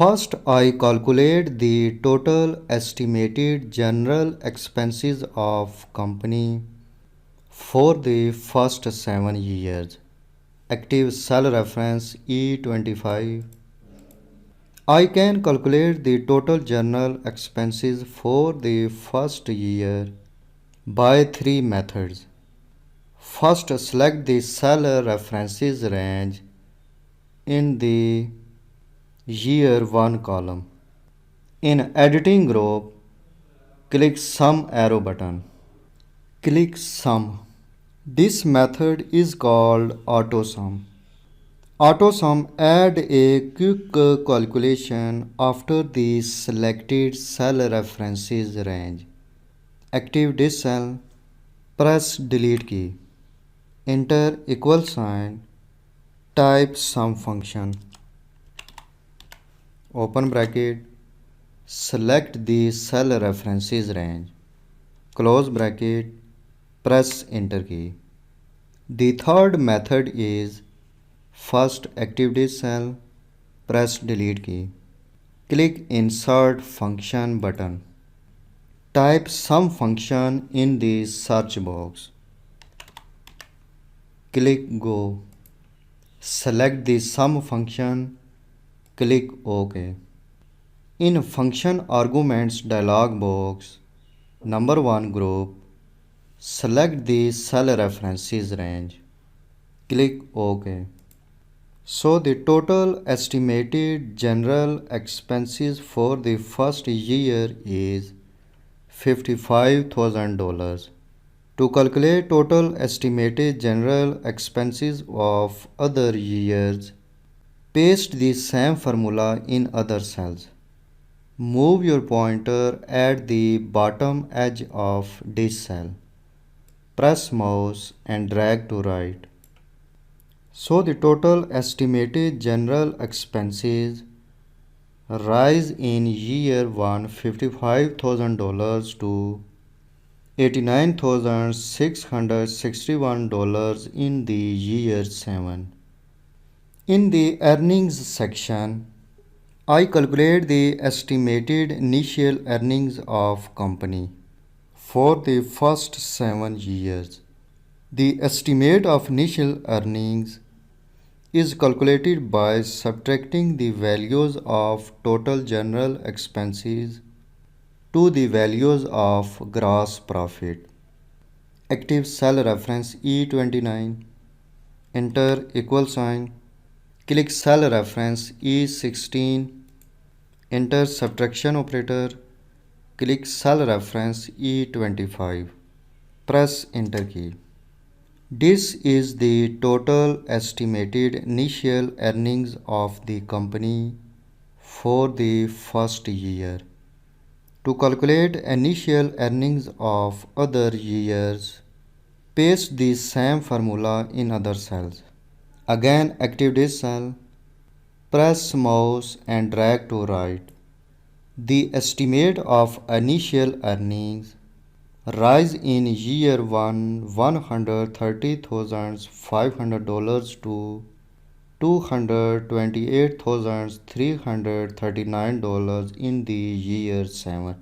First, I calculate the total estimated general expenses of company for the first 7 years. Active cell reference E25. I can calculate the total general expenses for the first year by 3 methods. First, select the cell references range in the Year 1 column. In Editing group, click Sum arrow button. Click Sum. This method is called AutoSum. AutoSum add a quick calculation after the selected cell references range. Active this cell, press delete key. Enter equal sign, type sum function. Open bracket, select the cell references range. Close bracket, press enter key. The third method is first active this cell, press delete key. Click insert function button. Type sum function in the search box. Click go. Select the sum function. Click OK. In function arguments dialog box, number 1 group, select the cell references range. Click OK. So the total estimated general expenses for the first year is $55,000. To calculate total estimated general expenses of other years, paste the same formula in other cells. Move your pointer at the bottom edge of this cell. Press mouse and drag to right. So the total estimated general expenses rise in year 1 $55,000 to $89,661 in the year 7. In the earnings section, I calculate the estimated initial earnings of company for the first 7 years. The estimate of initial earnings is calculated by subtracting the values of total general expenses to the values of gross profit. Active cell reference E29. Enter equal sign. Click cell reference E16. Enter subtraction operator. Click cell reference E25. Press enter key. This is the total estimated initial earnings of the company for the first year. To calculate initial earnings of other years, paste the same formula in other cells. Again active this cell, press mouse and drag to right. The estimate of initial earnings rise in year 1 $130,500 to $228,339 in the year 7.